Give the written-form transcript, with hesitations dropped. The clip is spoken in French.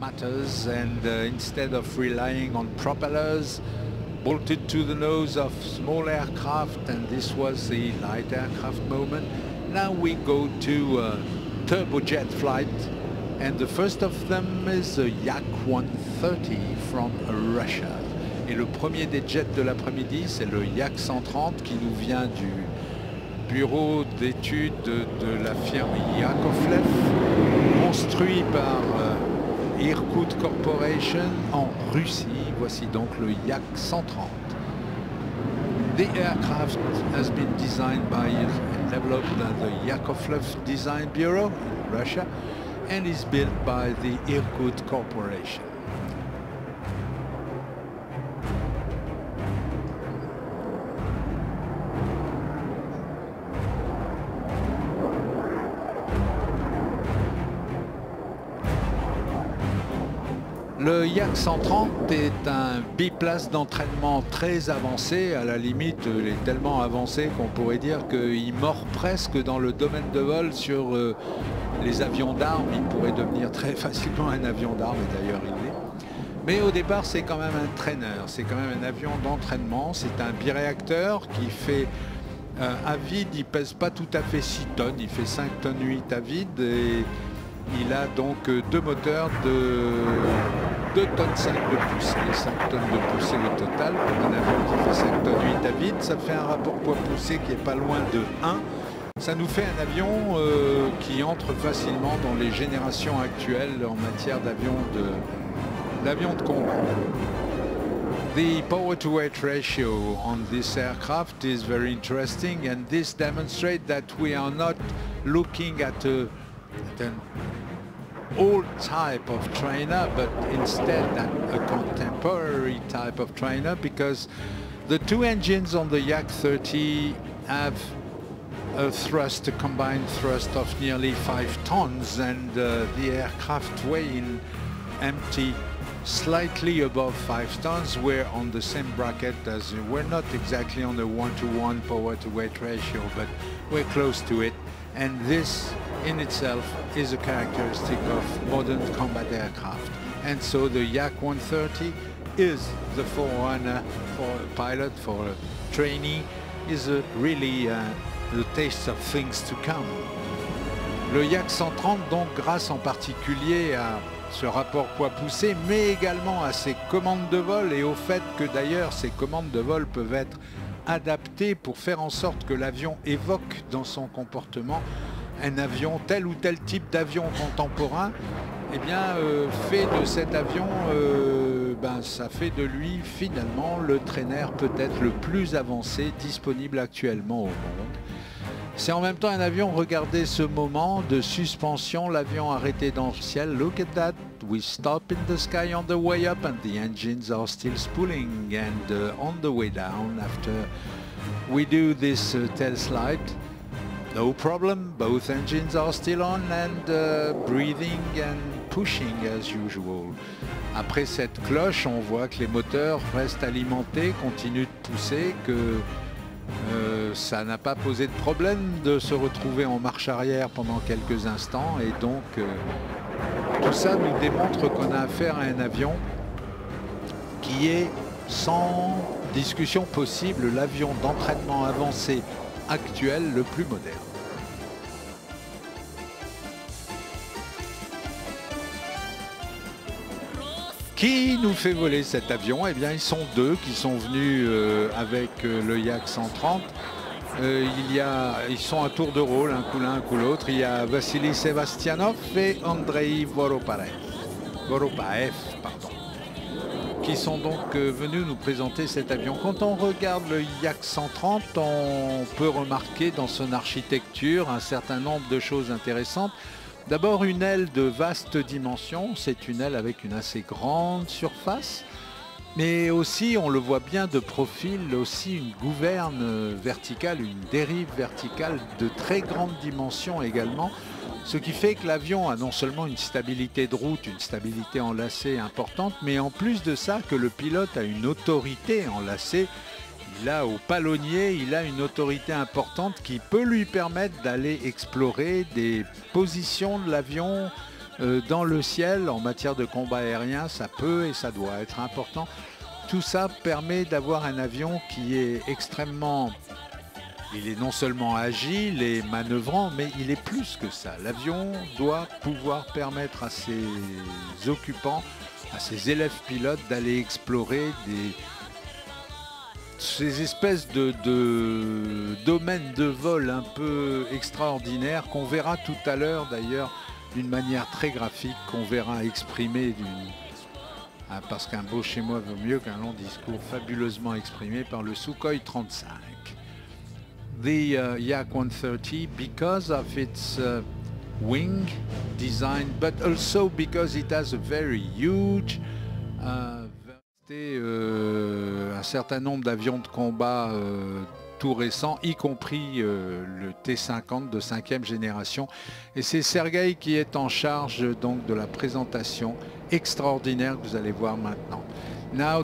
matters, and instead of relying on propellers bolted to the nose of small aircraft, and this was the light aircraft moment, now we go to turbojet flight, and the first of them is the Yak-130 from Russia. Et le premier des jets de l'après-midi, c'est le Yak-130 qui nous vient du bureau d'études de la firme Yakovlev, construit par Irkut Corporation en Russie. Voici donc le Yak-130. The aircraft has been designed by and developed by the Yakovlev Design Bureau in Russia and is built by the Irkut Corporation. Le Yak-130 est un biplace d'entraînement très avancé. À la limite, il est tellement avancé qu'on pourrait dire qu'il mord presque dans le domaine de vol sur les avions d'armes. Il pourrait devenir très facilement un avion d'armes, et d'ailleurs il l'est. Mais au départ, c'est quand même un trainer. C'est quand même un avion d'entraînement. C'est un biréacteur qui fait à vide. Il pèse pas tout à fait 6 tonnes. Il fait 5 tonnes 8 à vide. Et il a donc deux moteurs de 2 tonnes 5 de poussée, 5 tonnes de poussée au total. Pour un avion qui fait 5 tonnes 8 à vide, ça fait un rapport poids-poussée qui est pas loin de 1. Ça nous fait un avion qui entre facilement dans les générations actuelles en matière d'avions de combat. The power-to-weight ratio on this aircraft is very interesting, and this demonstrates that we are not looking at an old type of trainer, but instead a contemporary type of trainer, because the two engines on the Yak-30 have a combined thrust of nearly 5 tons, and the aircraft weigh in empty slightly above 5 tons. We're on the same bracket as we're not exactly on the 1-to-1 power-to-weight ratio, but we're close to it, and this in itself is a characteristic of modern combat aircraft. And so the Yak-130 is the forerunner for a pilot, for a trainee, is really the taste of things to come. Le Yak-130, donc, grâce en particulier à ce rapport poids-poussée, mais également à ses commandes de vol et au fait que d'ailleurs ces commandes de vol peuvent être adaptées pour faire en sorte que l'avion évoque dans son comportement un avion, tel ou tel type d'avion contemporain, eh bien, fait de cet avion, ça fait de lui finalement le trainer peut-être le plus avancé disponible actuellement au monde. C'est en même temps un avion, regardez ce moment de suspension, l'avion arrêté dans le ciel. Look at that, we stop in the sky on the way up and the engines are still spooling, and on the way down after we do this tail slide, no problem, both engines are still on and breathing and pushing as usual. Après cette cloche, on voit que les moteurs restent alimentés, continuent de pousser, que ça n'a pas posé de problème de se retrouver en marche arrière pendant quelques instants, et donc tout ça nous démontre qu'on a affaire à un avion qui est sans discussion possible l'avion d'entraînement avancé actuel le plus moderne. Qui nous fait voler cet avion? Eh bien, ils sont deux qui sont venus avec le Yak-130. Ils sont à tour de rôle, un coup l'un, un coup l'autre. Il y a Vassili Sevastianov et Andrei Voropaev, qui sont donc venus nous présenter cet avion. Quand on regarde le Yak-130, on peut remarquer dans son architecture un certain nombre de choses intéressantes. D'abord, une aile de vaste dimension, c'est une aile avec une assez grande surface, mais aussi, on le voit bien de profil, aussi une gouverne verticale, une dérive verticale de très grande dimension également, ce qui fait que l'avion a non seulement une stabilité de route, une stabilité enlacée importante, mais en plus de ça, que le pilote a une autorité enlacée. Il a au palonnier, il a une autorité importante qui peut lui permettre d'aller explorer des positions de l'avion dans le ciel en matière de combat aérien, ça peut et ça doit être important. Tout ça permet d'avoir un avion qui est extrêmement... Il est non seulement agile et manœuvrant, mais il est plus que ça. L'avion doit pouvoir permettre à ses occupants, à ses élèves pilotes d'aller explorer ces espèces de domaines de vol un peu extraordinaires qu'on verra tout à l'heure d'ailleurs d'une manière très graphique, qu'on verra exprimer parce qu'un beau chez moi vaut mieux qu'un long discours fabuleusement exprimé par le Sukhoi 35. The Yak 130, because of its wing design, but also because it has a very huge un certain nombre d'avions de combat tout récents, y compris le T-50 de 5e génération. Et c'est Sergueï qui est en charge donc de la présentation extraordinaire que vous allez voir maintenant. Now